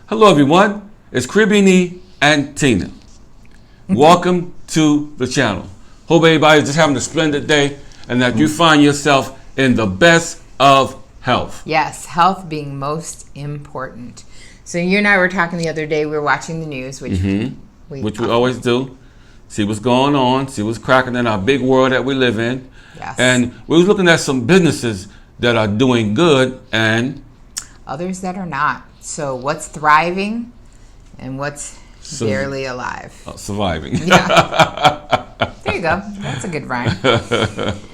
Hello, everyone. It's Cribini and Tina. Welcome to the channel. Hope everybody's just having a splendid day and that you find yourself in the best of health. Yes, health being most important. So you and I were talking the other day. We were watching the news, which we always do. See what's going on, see what's cracking in our big world that we live in. Yes. And we was looking at some businesses that are doing good and others that are not. So what's thriving and what's barely alive? Surviving. Yeah. There you go. That's a good rhyme.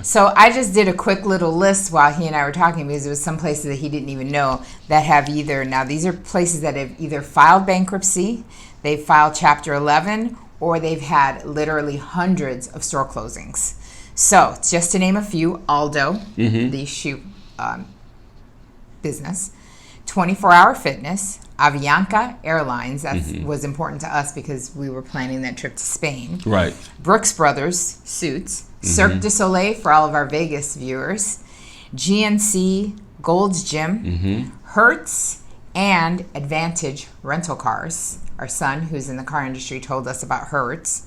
So I just did a quick little list while he and I were talking because it was some places that he didn't even know that have either, now these are places that have either filed bankruptcy, they've filed Chapter 11, or they've had literally hundreds of store closings. So just to name a few, Aldo, the shoe business, 24-Hour Fitness, Avianca Airlines, that was important to us because we were planning that trip to Spain. Right. Brooks Brothers Suits, Cirque du Soleil for all of our Vegas viewers, GNC Gold's Gym, Hertz, and Advantage Rental Cars. Our son, who's in the car industry, told us about Hertz.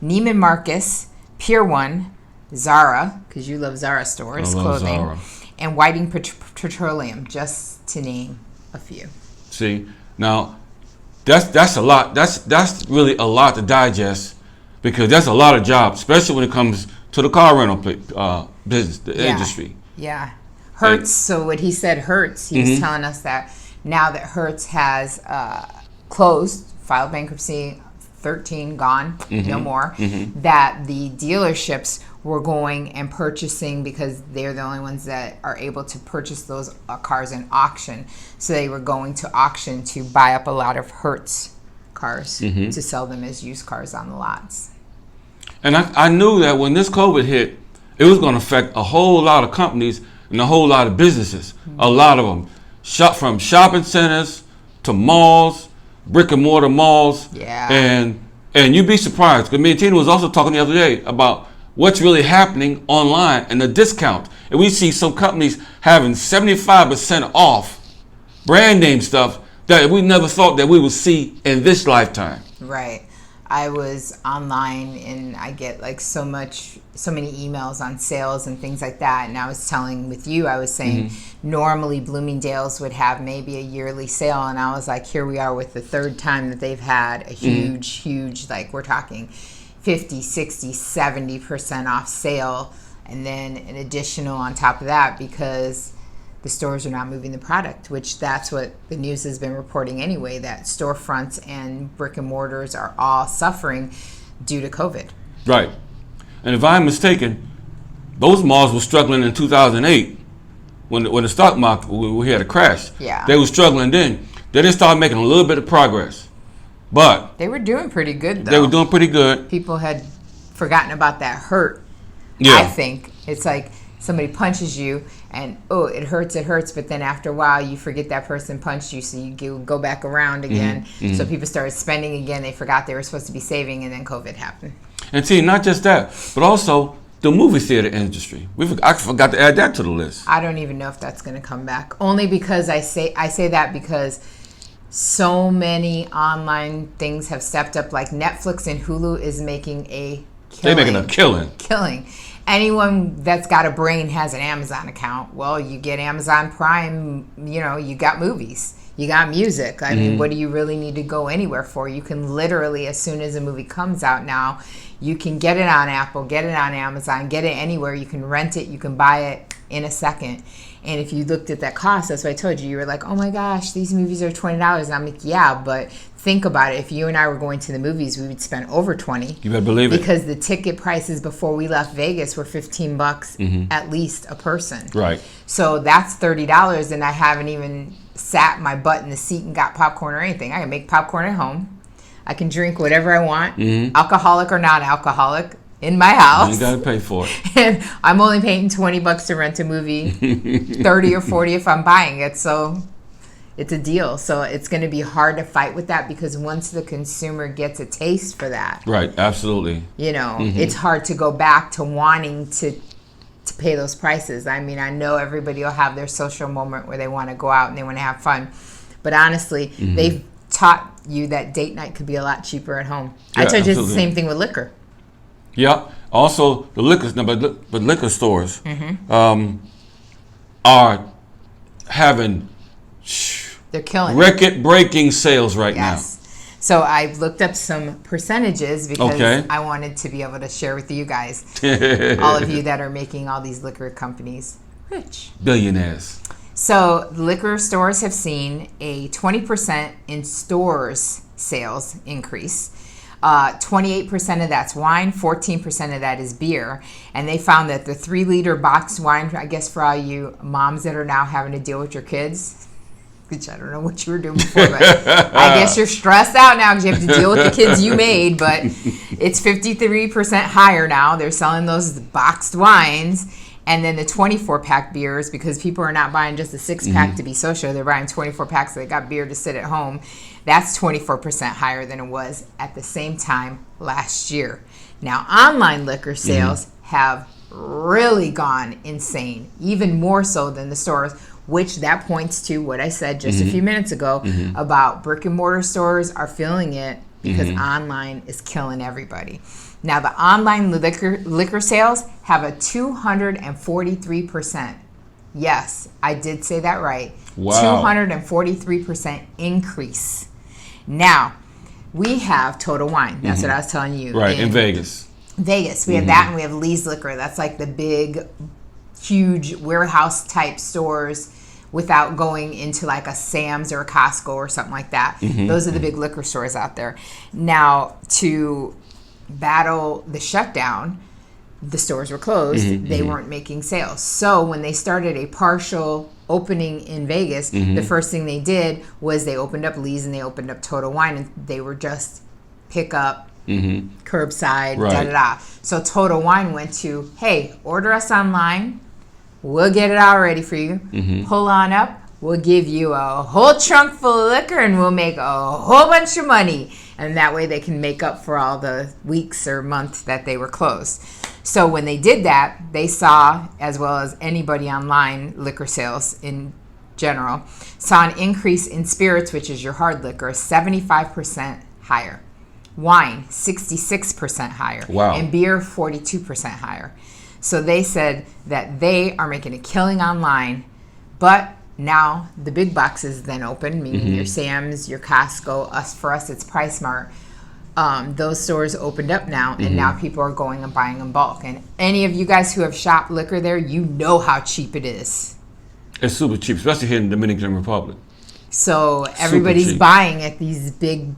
Neiman Marcus, Pier 1, Zara, because you love Zara stores, clothing, Zara. And Whiting Petroleum, just to name a few. See, now that's a lot. That's really a lot to digest because that's a lot of jobs, especially when it comes to the car rental business, the industry. Yeah, Hertz. So what he said, Hertz. He was telling us that now that Hertz has closed, filed bankruptcy, 13 gone, no more. That the dealerships were going and purchasing because they're the only ones that are able to purchase those cars in auction. So they were going to auction to buy up a lot of Hertz cars to sell them as used cars on the lots. And I knew that when this COVID hit, it was going to affect a whole lot of companies and a whole lot of businesses. A lot of them, from shopping centers to malls, brick and mortar malls. Yeah. And you'd be surprised because me and Tina was also talking the other day about what's really happening online and the discount. And we see some companies having 75% off brand name stuff that we never thought that we would see in this lifetime. Right. I was online and I get like so many emails on sales and things like that. And I was saying normally Bloomingdale's would have maybe a yearly sale. And I was like, here we are with the third time that they've had a huge, like we're talking 50, 60, 70% off sale. And then an additional on top of that because the stores are not moving the product, which that's what the news has been reporting anyway, that storefronts and brick and mortars are all suffering due to COVID. Right. And if I'm mistaken, those malls were struggling in 2008 when the stock market, we had a crash. Yeah. They were struggling then. They just started making a little bit of progress. But they were doing pretty good, though. They were doing pretty good. People had forgotten about that hurt. Yeah. I think it's like somebody punches you and it hurts, but then after a while you forget that person punched you, so you go back around again. So people started spending again. They forgot they were supposed to be saving, and then COVID happened. And see, not just that, but also the movie theater industry. I forgot to add that to the list. I don't even know if that's going to come back. Only because I say that because so many online things have stepped up. Like Netflix and Hulu is making a killing. They're making a killing. Anyone that's got a brain has an Amazon account. Well, you get Amazon Prime, you got movies, you got music. I mean, what do you really need to go anywhere for? You can literally, as soon as a movie comes out now, you can get it on Apple, get it on Amazon, get it anywhere. You can rent it, you can buy it in a second. And if you looked at that cost, that's what I told you. You were like, oh my gosh, these movies are $20. And I'm like, yeah, but think about it. If you and I were going to the movies, we would spend over $20. You better believe it. Because the ticket prices before we left Vegas were $15 at least a person. Right. So that's $30, and I haven't even sat my butt in the seat and got popcorn or anything. I can make popcorn at home. I can drink whatever I want, alcoholic or non-alcoholic, in my house. You gotta pay for it. And I'm only paying $20 to rent a movie, 30 or 40 if I'm buying it. So it's a deal. So it's going to be hard to fight with that because once the consumer gets a taste for that, right? Absolutely. It's hard to go back to wanting to pay those prices. I mean, I know everybody will have their social moment where they want to go out and they want to have fun, but honestly, they've taught you that date night could be a lot cheaper at home. Yeah, I told you it's absolutely. the same thing with liquor. Yeah. Also, the liquor, but liquor stores are having They're killing it. record-breaking sales right Yes. So I looked up some percentages because Okay. I wanted to be able to share with you guys, now. all of you that are making all these liquor companies rich. Billionaires. So liquor stores have seen a 20% in stores sales increase. 28% of that's wine, 14% of that is beer. And they found that the 3-liter boxed wine, I guess for all you moms that are now having to deal with your kids, which I don't know what you were doing before, but I guess you're stressed out now because you have to deal with the kids you made, but it's 53% higher now. They're selling those boxed wines. And then the 24-pack beers, because people are not buying just a 6-pack to be social. They're buying 24 packs so they got beer to sit at home. That's 24% higher than it was at the same time last year. Now, online liquor sales have really gone insane, even more so than the stores, which that points to what I said just a few minutes ago about brick and mortar stores are feeling it because online is killing everybody. Now, the online liquor sales have a 243%. Yes, I did say that right. Wow. 243% increase. Now, we have Total Wine. That's what I was telling you. Right, in Vegas. Vegas. We have that, and we have Lee's Liquor. That's like the big, huge warehouse-type stores without going into like a Sam's or a Costco or something like that. Those are the big liquor stores out there. Now, to battle the shutdown, the stores were closed. They weren't making sales. So when they started a partial opening in Vegas, the first thing they did was they opened up Lee's and they opened up Total Wine, and they were just pick up, curbside, da-da-da. So Total Wine went to, hey, order us online. We'll get it all ready for you. Pull on up. We'll give you a whole trunk full of liquor and we'll make a whole bunch of money. And that way they can make up for all the weeks or months that they were closed. So when they did that, they saw, as well as anybody online, liquor sales in general, saw an increase in spirits, which is your hard liquor, 75% higher. Wine, 66% higher. Wow. And beer, 42% higher. So they said that they are making a killing online, but now the big boxes then open, meaning your Sam's, your Costco, for us it's PriceSmart. Those stores opened up now, and now people are going and buying in bulk. And any of you guys who have shopped liquor there, you know how cheap it is. It's super cheap, especially here in the Dominican Republic. So everybody's cheap. buying at these big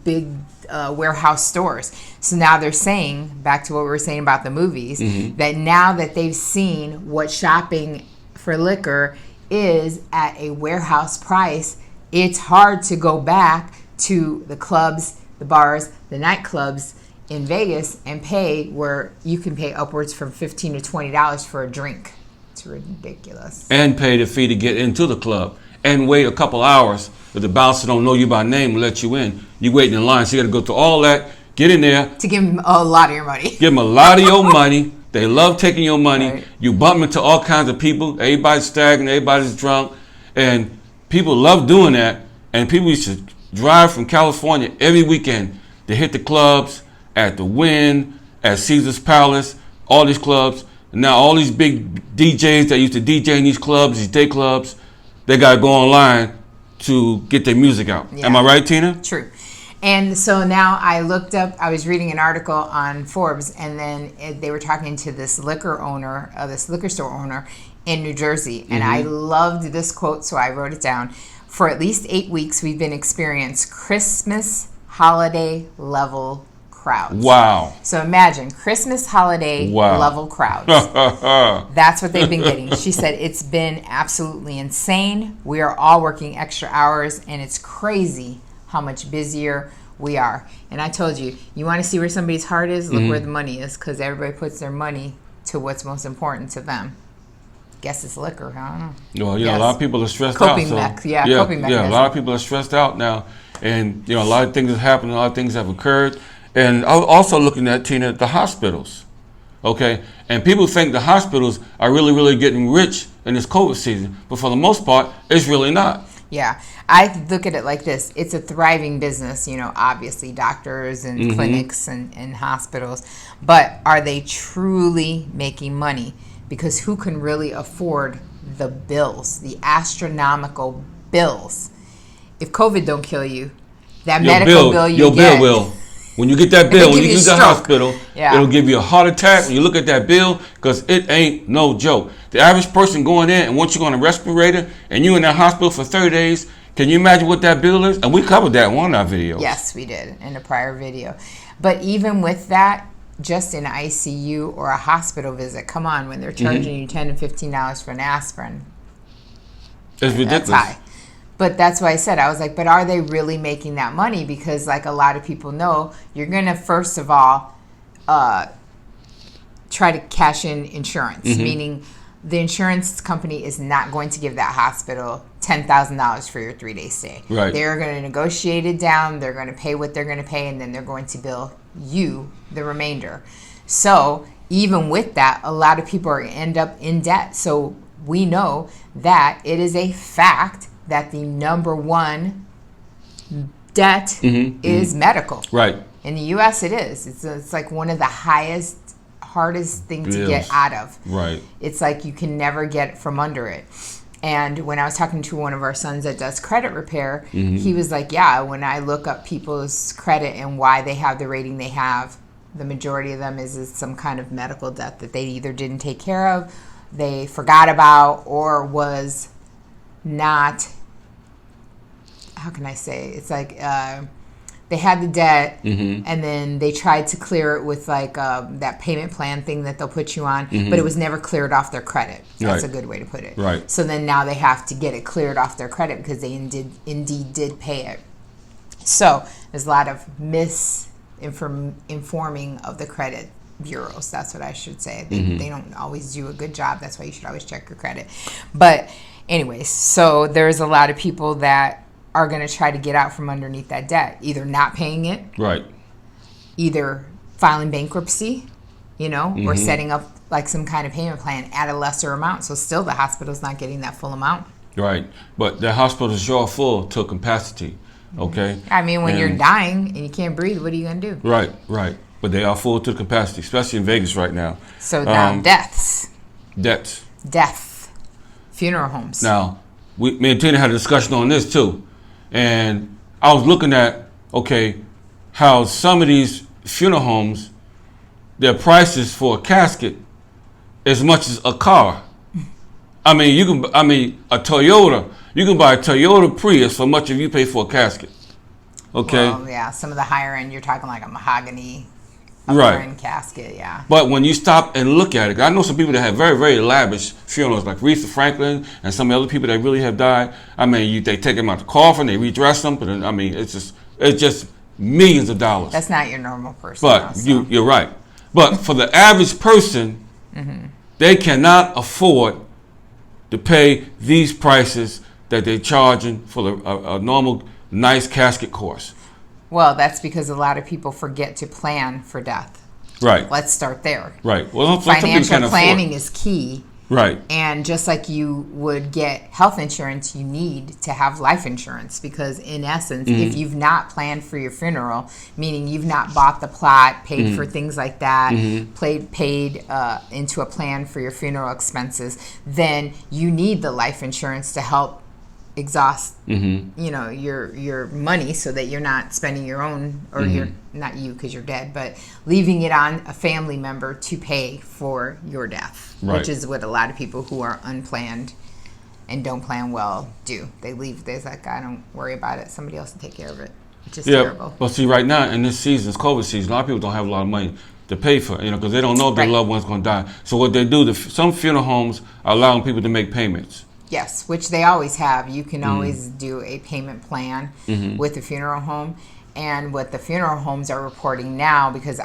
warehouse stores. So now they're saying, back to what we were saying about the movies, that now that they've seen what shopping for liquor is at a warehouse price, it's hard to go back to the clubs, the bars, the nightclubs in Vegas and pay where you can pay upwards from $15 to $20 for a drink. It's ridiculous. And pay the fee to get into the club and wait a couple hours. If the bouncer don't know you by name and let you in, you waiting in line. So you got to go through all that, get in there. To give them a lot of your money. Give them a lot of your money. They love taking your money. Right. You bump into all kinds of people. Everybody's staggering. Everybody's drunk. And people love doing that. And people used to drive from California every weekend to hit the clubs at the Wynn, at Caesar's Palace, all these clubs. And now all these big DJs that used to DJ in these clubs, these day clubs, they got to go online to get their music out. Yeah. Am I right, Tina? True. And so now I looked up, I was reading an article on Forbes, and then they were talking to this liquor store owner in New Jersey. And I loved this quote, so I wrote it down. For at least 8 weeks, we've been experiencing Christmas holiday level crowds. Wow. So imagine Christmas holiday level crowds. That's what they've been getting. She said it's been absolutely insane. We are all working extra hours, and it's crazy how much busier we are. And I told you, you want to see where somebody's heart is? Look where the money is, because everybody puts their money to what's most important to them. Guess it's liquor. I don't know. Well, you know, a lot of people are stressed Coping out. coping mechanism. Yeah, a lot of people are stressed out now. And, you know, a lot of things have happened, a lot of things have occurred. And I was also looking at, Tina, the hospitals. Okay? And people think the hospitals are really, really getting rich in this COVID season. But for the most part, it's really not. Yeah. I look at it like this. It's a thriving business, obviously doctors and clinics and hospitals. But are they truly making money? Because who can really afford the bills, the astronomical bills? If COVID don't kill you, that medical bill your get. bill will. When you get that bill, when you leave the hospital, yeah. It'll give you a heart attack when you look at that bill, because it ain't no joke. The average person going in, and once you're on a respirator and you're in that hospital for 30 days, can you imagine what that bill is? And we covered that in one of our videos. Yes, we did in a prior video. But even with that, just in ICU or a hospital visit, come on, when they're charging you $10 and $15 for an aspirin. It's ridiculous. That's high. But that's why I said, I was like, but are they really making that money? Because like a lot of people know, you're going to first of all try to cash in insurance, meaning the insurance company is not going to give that hospital $10,000 for your 3-day stay. Right. They're going to negotiate it down. They're going to pay what they're going to pay, and then they're going to bill you the remainder. So even with that, a lot of people end up in debt. So we know that it is a fact that the number one debt is medical. Right. In the U.S. it is. It's like one of the hardest things to get out of. Right. It's like you can never get from under it. And when I was talking to one of our sons that does credit repair, he was like, yeah, when I look up people's credit and why they have the rating they have, the majority of them is some kind of medical debt that they either didn't take care of, they forgot about, or was not, how can I say, it's like they had the debt and then they tried to clear it with like that payment plan thing that they'll put you on, but it was never cleared off their credit. That's a good way to put it. Right. So then now they have to get it cleared off their credit because they indeed did pay it. So there's a lot of informing of the credit bureaus. That's what I should say. They don't always do a good job. That's why you should always check your credit. But anyways, so there's a lot of people that are going to try to get out from underneath that debt, either not paying it, right, either filing bankruptcy, or setting up like some kind of payment plan at a lesser amount. So still the hospital's not getting that full amount. Right. But the hospitals are full to capacity. Okay. I mean, when you're dying and you can't breathe, what are you going to do? Right, right. But they are full to capacity, especially in Vegas right now. So now Death. Funeral homes. Now, me and Tina had a discussion on this too. And I was looking at, how some of these funeral homes, their prices for a casket as much as a car. A Toyota, you can buy a Toyota Prius for much if you pay for a casket. Okay? Well, yeah, some of the higher end, you're talking like a mahogany right casket, yeah. But when you stop and look at it, I know some people that have very, very lavish funerals, like Aretha Franklin and some other people that really have died. They take them out the coffin, they redress them, but it's just millions of dollars. That's not your normal person. But you're right. But for the average person, they cannot afford to pay these prices that they're charging for a normal, nice casket course. Well, that's because a lot of people forget to plan for death. Right. Let's start there. Right. Well, financial planning is key. Right. And just like you would get health insurance, you need to have life insurance because, in essence, if you've not planned for your funeral, meaning you've not bought the plot, paid for things like that, paid into a plan for your funeral expenses, then you need the life insurance to help exhaust your money so that you're not spending your own, or you're not you because you're dead, but leaving it on a family member to pay for your death, which is what a lot of people who are unplanned and don't plan well do. They leave. They're like, I don't worry about it, somebody else will take care of it, which is terrible. Well, see, right now in this season, it's COVID season, a lot of people don't have a lot of money to pay for, because they don't know if their loved one's going to die. So what they do, some funeral homes are allowing people to make payments. Yes, which they always have. You can always do a payment plan with the funeral home. And what the funeral homes are reporting now, because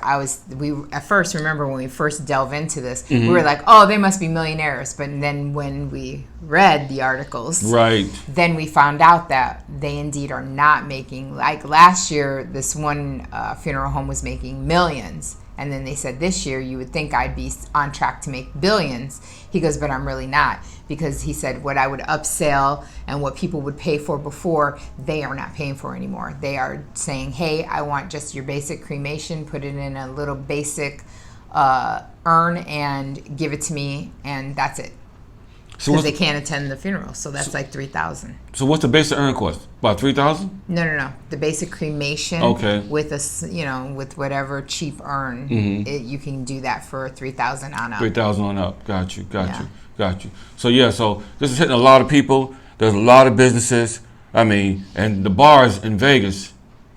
we at first, remember when we first delve into this, we were like, oh, they must be millionaires. But then when we read the articles, then we found out that they indeed are not making, like last year, this one funeral home was making millions. And then they said this year you would think I'd be on track to make billions. He goes, but I'm really not, because he said what I would upsell and what people would pay for before, they are not paying for anymore. They are saying, hey, I want just your basic cremation, put it in a little basic urn and give it to me, and that's it. Because they can't attend the funeral, so that's like $3,000. So what's the basic urn cost? About $3,000? No. The basic cremation. Okay. With with whatever cheap urn, you can do that for $3,000 on up. $3,000 on up. Got you. So so this is hitting a lot of people. There's a lot of businesses. I mean, and the bars in Vegas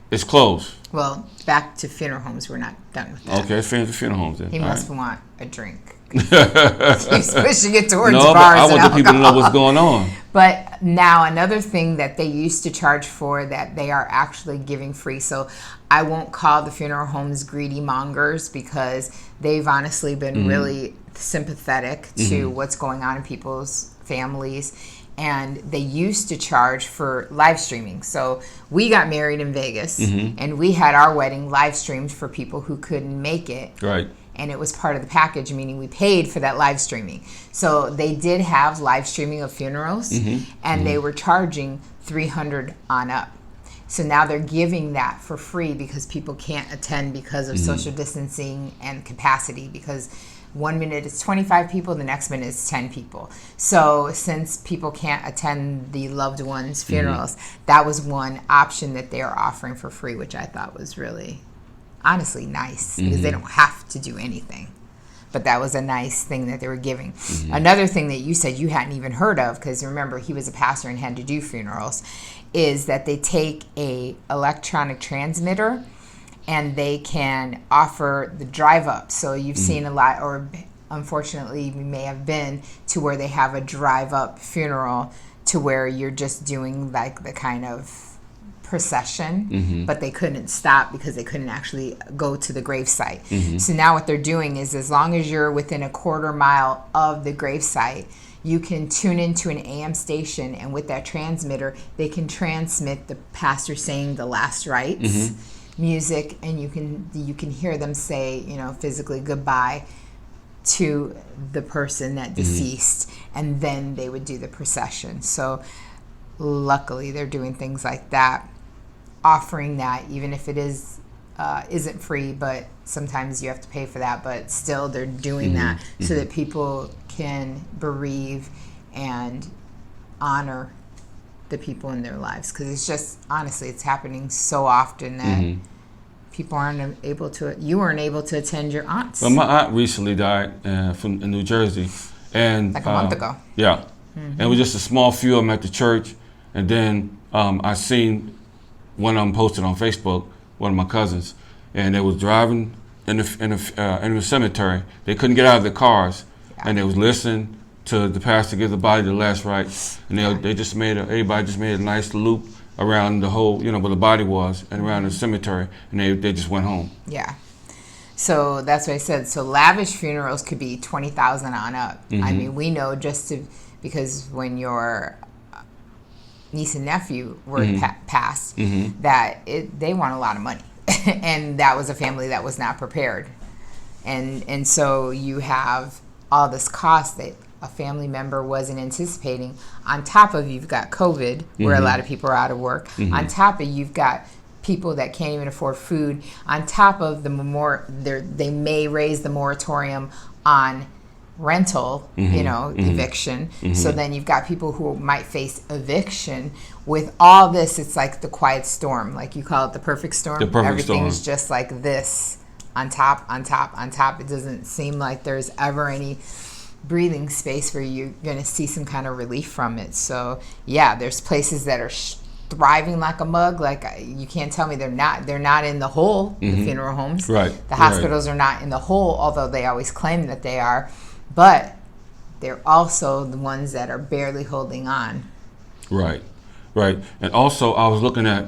is closed. Well, back to funeral homes. We're not done with that. Okay, it's finished with funeral homes then. He must want a drink. He's pushing it towards no, bars. But I want and the people to know what's going on. But now another thing that they used to charge for that they are actually giving free. So I won't call the funeral homes greedy mongers, because they've honestly been really sympathetic to what's going on in people's families. And they used to charge for live streaming. So we got married in Vegas, and we had our wedding live streamed for people who couldn't make it. Right. And it was part of the package, meaning we paid for that live streaming. So they did have live streaming of funerals, and they were charging $300 on up. So now they're giving that for free because people can't attend because of social distancing and capacity, because 1 minute it's 25 people, the next minute it's 10 people. So since people can't attend the loved ones' funerals, that was one option that they are offering for free, which I thought was really, honestly, nice, because they don't have to do anything. But that was a nice thing that they were giving. Another thing that you said you hadn't even heard of, because remember he was a pastor and had to do funerals, is that they take a electronic transmitter and they can offer the drive up. So you've seen a lot, or unfortunately you may have been to where they have a drive up funeral to where you're just doing like the kind of procession, but they couldn't stop because they couldn't actually go to the gravesite. So now what they're doing is, as long as you're within a quarter mile of the gravesite, you can tune into an AM station, and with that transmitter, they can transmit the pastor saying the last rites, music, and you can hear them say, physically goodbye to the person that deceased, and then they would do the procession. So luckily they're doing things like that, offering that, even if it isn't free, but sometimes you have to pay for that, but still they're doing that so that people can bereave and honor the people in their lives, because it's just, honestly, it's happening so often that people aren't able to. You weren't able to attend your aunt's. Well, my aunt recently died in New Jersey, and like a month ago. Yeah, and it was just a small few of them at the church, and then I seen one of them posted on Facebook, one of my cousins, and they was driving in the cemetery. They couldn't get out of their cars, and they was listening to the pastor give the body the last rites, and everybody just made a nice loop around the whole, where the body was, and around the cemetery, and they just went home. Yeah. So that's what I said. So lavish funerals could be $20,000 on up. I mean, we know because when your niece and nephew were passed, that they want a lot of money, and that was a family that was not prepared, and so you have all this cost that a family member wasn't anticipating. On top of, you've got COVID, where a lot of people are out of work. On top of, you've got people that can't even afford food. On top of they may raise the moratorium on rental, eviction. So then you've got people who might face eviction. With all this, it's like the quiet storm, like you call it, the perfect storm. Everything is just like this, on top, on top, on top. It doesn't seem like there's ever any breathing space where you're going to see some kind of relief from it. So yeah, there's places that are thriving like a mug. Like, you can't tell me they're not in the hole. The funeral homes, right? The hospitals are not in the hole, although they always claim that they are. But they're also the ones that are barely holding on. Right. And also, I was looking at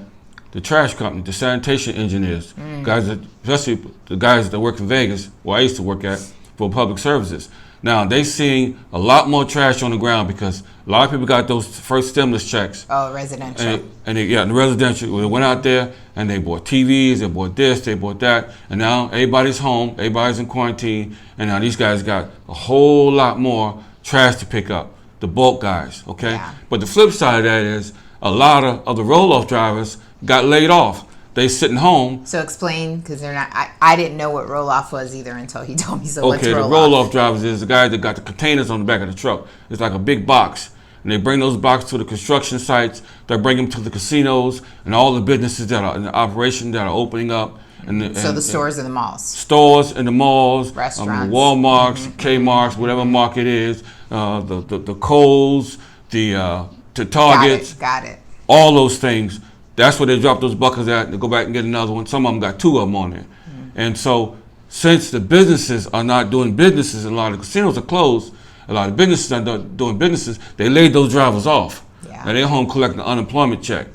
the trash company, the Sanitation Engineers, guys, especially the guys that work in Vegas, where I used to work at, for public services. Now they seeing a lot more trash on the ground because a lot of people got those first stimulus checks. Oh, residential. And the residential. They went out there and they bought TVs, they bought this, they bought that, and now everybody's home, everybody's in quarantine, and now these guys got a whole lot more trash to pick up. The bulk guys, okay? Yeah. But the flip side of that is a lot of the roll-off drivers got laid off. They sitting home. So explain, because they're not. I didn't know what roll-off was either until he told me. So what's Okay, roll-off? the roll-off drivers is the guy that got the containers on the back of the truck. It's like a big box. And they bring those boxes to the construction sites. They bring them to the casinos and all the businesses that are in operation that are opening up. So the stores and the malls. Stores and the malls, Restaurants. Walmarts, Kmart's, whatever market is, the Kohl's, the Targets. Got it. All those things. That's where they drop those buckets at and they go back and get another one. Some of them got 2 of them on there. And so since the businesses are not doing businesses, and a lot of casinos are closed, a lot of businesses are not doing businesses, they laid those drivers off. Yeah. And they're home collecting an unemployment check,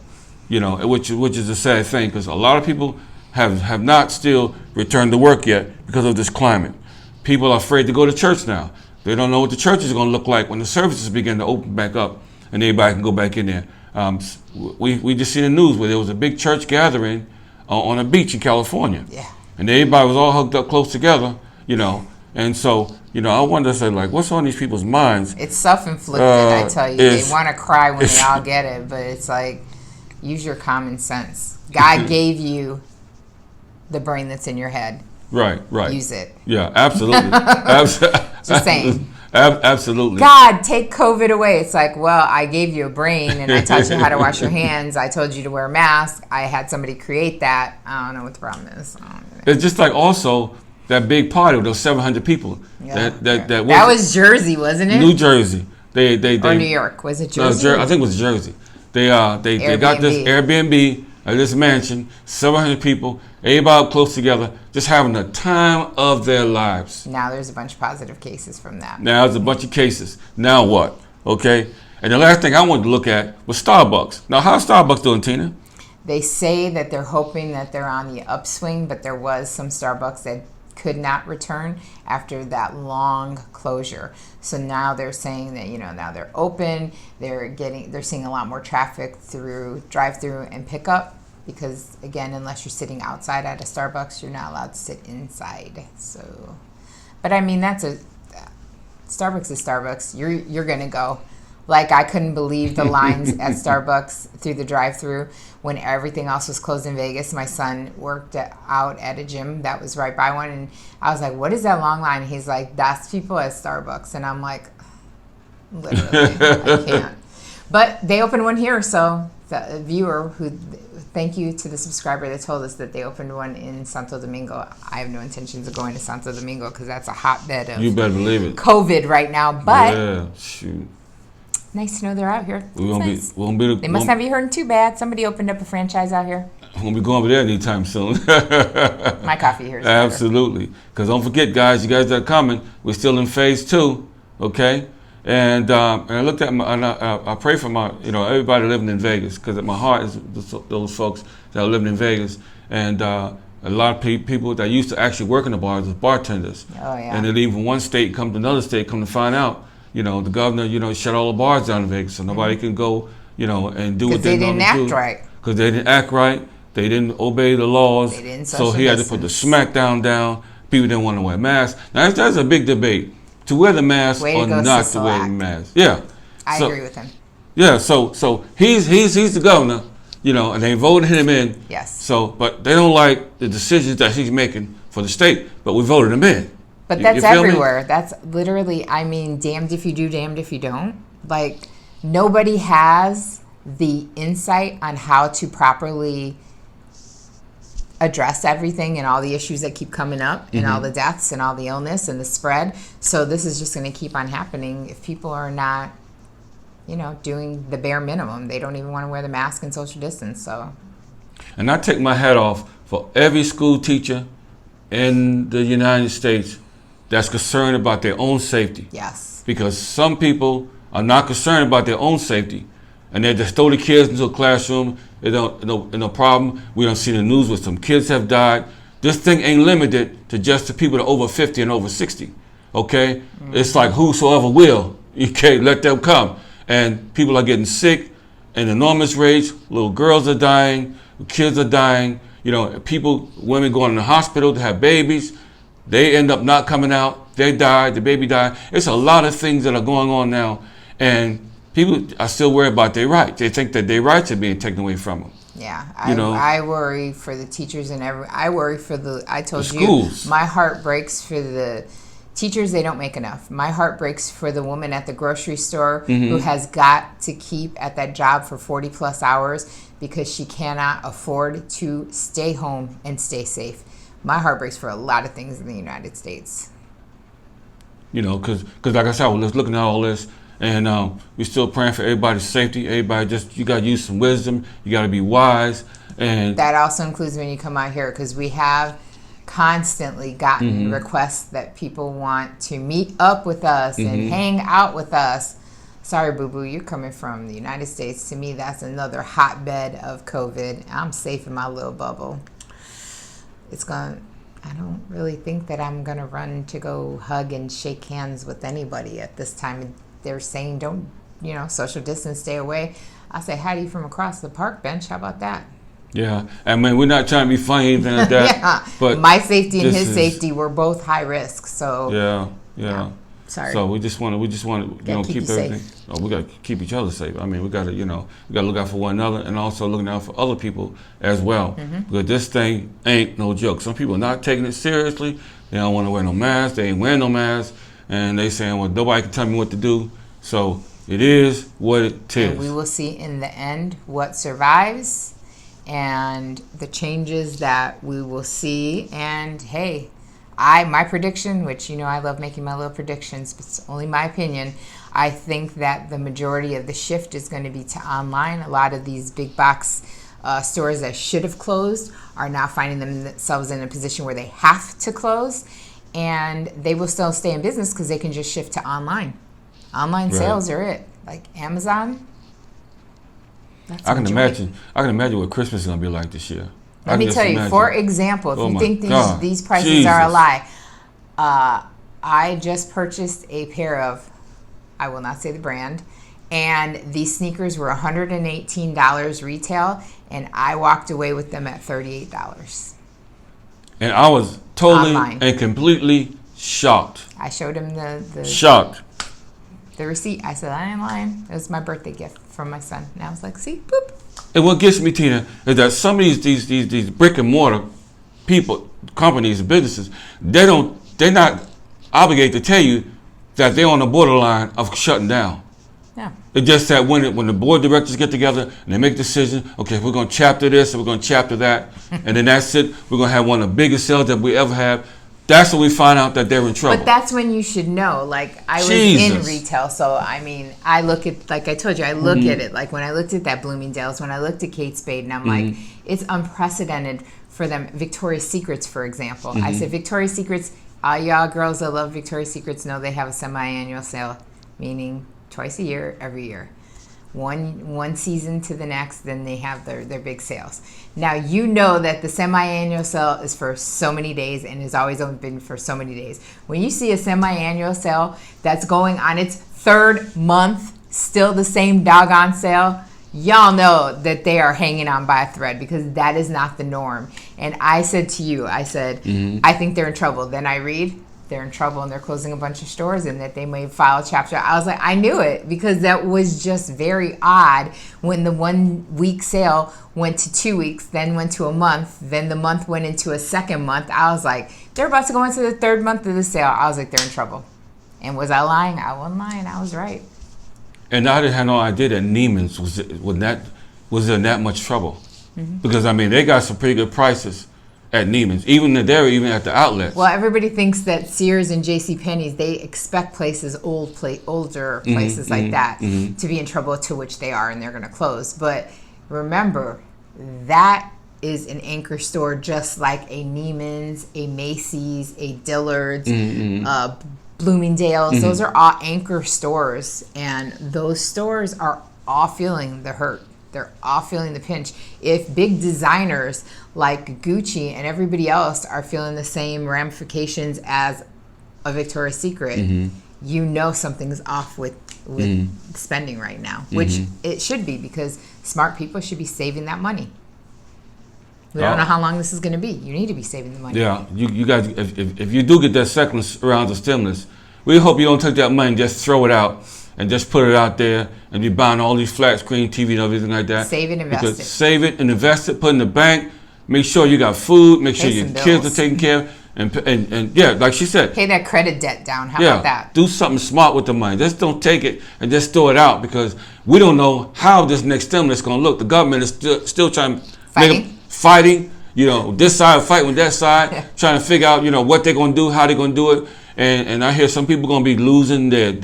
which is a sad thing because a lot of people have not still returned to work yet because of this climate. People are afraid to go to church now. They don't know what the church is going to look like when the services begin to open back up and everybody can go back in there. We just seen the news where there was a big church gathering on a beach in California. Yeah. And everybody was all hugged up close together, And so, I wonder, what's on these people's minds? It's self-inflicted, I tell you. They want to cry when they all get it, but it's like, use your common sense. God gave you the brain that's in your head. Right. Use it. Yeah, absolutely. Just saying. Absolutely. God, take COVID away. It's like, well, I gave you a brain and I taught you how to wash your hands. I told you to wear a mask. I had somebody create that. I don't know what the problem is. It's just like also that big party with those 700 people. Yeah. That was Jersey, wasn't it? New Jersey. They or New York. Was it Jersey? No, I think it was Jersey. They got this Airbnb, this mansion, 700 people, everybody close together, just having the time of their lives. Now there's a bunch of positive cases from that. Now there's a bunch of cases. Now what? Okay. And the last thing I wanted to look at was Starbucks. Now, how's Starbucks doing, Tina? They say that they're hoping that they're on the upswing, but there was some Starbucks that could not return after that long closure. So now they're saying that, now they're open. They're seeing a lot more traffic through drive-through and pickup because, again, unless you're sitting outside at a Starbucks, you're not allowed to sit inside. So, but I mean, Starbucks is Starbucks. You're gonna go. Like, I couldn't believe the lines at Starbucks through the drive-thru when everything else was closed in Vegas. My son worked out at a gym that was right by one, and I was like, what is that long line? He's like, that's people at Starbucks. And I'm like, literally, I can't. But they opened one here, so the viewer thank you to the subscriber that told us that they opened one in Santo Domingo. I have no intentions of going to Santo Domingo because that's a hotbed of you better believe it. COVID right now. But yeah, shoot. Nice to know they're out here. They must not be hurting too bad. Somebody opened up a franchise out here. Won't be going over there anytime soon. My coffee here is absolutely. Because don't forget, guys, you guys that are coming, we're still in phase 2, okay? And I looked at I pray for everybody living in Vegas because my heart is those folks that are living in Vegas, and a lot of people that used to actually work in the bars as bartenders. Oh yeah. And they leave from one state, come to another state, come to find out. The governor, shut all the bars down in Vegas so nobody can go, and do what they didn't act right. Because they didn't act right. They didn't obey the laws. They didn't so he had to put the smackdown down. People didn't want to wear masks. Now, that's a big debate. To wear the mask or not to wear the mask. Yeah. I agree with him. Yeah, so he's the governor, and they voted him in. Yes. So, but they don't like the decisions that he's making for the state, but we voted him in. But that's everywhere. That's literally, damned if you do, damned if you don't. Like, nobody has the insight on how to properly address everything and all the issues that keep coming up and all the deaths and all the illness and the spread. So this is just going to keep on happening if people are not, doing the bare minimum. They don't even want to wear the mask and social distance. So, and I take my hat off for every school teacher in the United States that's concerned about their own safety. Yes. Because some people are not concerned about their own safety, and they just throw the kids into a classroom. No problem. We don't see the news where some kids have died. This thing ain't limited to just the people that are over 50 and over 60. Okay, it's like whosoever will. You can't let them come, and people are getting sick at enormous rates. Little girls are dying, kids are dying. You know, women going to the hospital to have babies. They end up not coming out. They die. The baby died. It's a lot of things that are going on now, and people are still worried about their rights. They think that their rights are being taken away from them. Yeah, I worry for the teachers and I worry for I told the you, schools. My heart breaks for the teachers. They don't make enough. My heart breaks for the woman at the grocery store who has got to keep at that job for 40 plus hours because she cannot afford to stay home and stay safe. My heart breaks for a lot of things in the United States. You know, because like I said, we're looking at all this. And we're still praying for everybody's safety. Everybody you got to use some wisdom. You got to be wise. And that also includes when you come out here, because we have constantly gotten requests that people want to meet up with us and hang out with us. Sorry, boo-boo, you're coming from the United States. To me, that's another hotbed of COVID. I'm safe in my little bubble. I don't really think that I'm going to run to go hug and shake hands with anybody at this time. They're saying don't, social distance, stay away. I say hi to you from across the park bench. How about that? Yeah, I mean, we're not trying to be funny or anything like that. Yeah, but my safety and his safety, we're both high risk. So yeah. Sorry. So we just want to, keep everything. Oh, we got to keep each other safe. I mean, we got to, look out for one another and also looking out for other people as well. Because this thing ain't no joke. Some people are not taking it seriously. They don't want to wear no mask. They ain't wearing no mask. And they saying, well, nobody can tell me what to do. So it is what it is. And we will see in the end what survives and the changes that we will see. And hey, my prediction, which I love making my little predictions, but it's only my opinion. I think that the majority of the shift is going to be to online. A lot of these big box stores that should have closed are now finding themselves in a position where they have to close. And they will still stay in business because they can just shift to online. Online sales are it. Like Amazon. I can imagine what Christmas is gonna be like this year. Let me tell you, for example, if you think these prices are a lie, I just purchased a pair of, I will not say the brand, and these sneakers were $118 retail, and I walked away with them at $38. And I was totally Online. and completely shocked. I showed him the shocked. The receipt. I said, I ain't lying. It was my birthday gift from my son. And I was like, see, boop. And what gets me, Tina, is that some of these brick and mortar people, companies, businesses, they're not obligated to tell you that they're on the borderline of shutting down. Yeah. It's just that when the board of directors get together and they make decisions, okay, we're going to chapter this and we're going to chapter that, and then that's it. We're going to have one of the biggest sales that we ever have. That's when we find out that they're in trouble. But that's when you should know. Like, I was in retail, so I mean, I look at, like I told you, I look at it. Like when I looked at that Bloomingdale's, when I looked at Kate Spade, and I'm like, it's unprecedented for them. Victoria's Secrets, for example. I said, Victoria's Secrets, all y'all girls that love Victoria's Secrets know they have a semi-annual sale, meaning twice a year, every year. One season to the next, then they have their big sales. Now, you know that the semi-annual sale is for so many days and has always only been for so many days. When you see a semi-annual sale that's going on its third month, still the same doggone sale, y'all know that they are hanging on by a thread, because that is not the norm. And I said to you, I think they're in trouble. Then I read, they're in trouble and they're closing a bunch of stores and that they may file chapter. I was like, I knew it, because that was just very odd when the 1 week sale went to 2 weeks, then went to a month, then the month went into a second month. I was like, they're about to go into the third month of the sale. I was like, they're in trouble. And was I lying? I wasn't lying. I was right. And I didn't have no idea that Neiman's was in that much trouble. Because, I mean, they got some pretty good prices at Neiman's, even at the outlets. Well, everybody thinks that Sears and JCPenney's, they expect places, older places like that to be in trouble, to which they are, and they're going to close. But remember, that is an anchor store, just like a Neiman's, a Macy's, a Dillard's, Bloomingdale's. Those are all anchor stores, and those stores are all feeling the hurt. They're all feeling the pinch. If big designers like Gucci and everybody else are feeling the same ramifications as a Victoria's Secret, you know something's off with spending right now, which it should be, because smart people should be saving that money. We don't know how long this is going to be. You need to be saving the money. Yeah, you guys, if you do get that second round of stimulus, we hope you don't take that money and just throw it out and just put it out there and be buying all these flat screen TV and everything like that. Save it, invest it. Save it and invest it, put it in the bank. Make sure you got food. Make sure your kids are taken care of. And yeah, like she said, pay that credit debt down. How about that? Do something smart with the money. Just don't take it and just throw it out, because we don't know how this next stimulus is going to look. The government is still trying to fighting. This side fighting with that side, trying to figure out what they're going to do, how they're going to do it. And I hear some people going to be losing their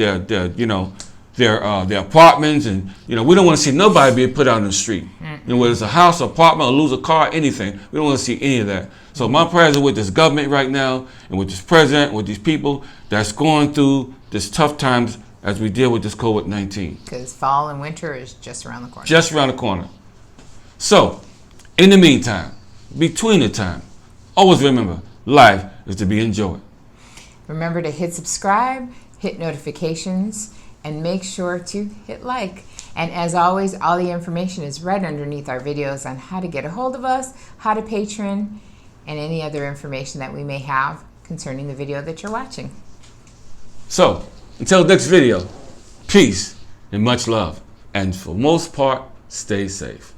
apartments, and we don't want to see nobody be put out in the street. Whether it's a house, apartment, or lose a car, anything, we don't want to see any of that. So my prayers are with this government right now, and with this president, with these people that's going through this tough times as we deal with this COVID-19. Because fall and winter is just around the corner. Just around the corner. So, in the meantime, between the time, always remember, life is to be enjoyed. Remember to hit subscribe, hit notifications, and make sure to hit like. And as always, all the information is right underneath our videos on how to get a hold of us, how to patron, and any other information that we may have concerning the video that you're watching. So, until next video, peace and much love. And for most part, stay safe.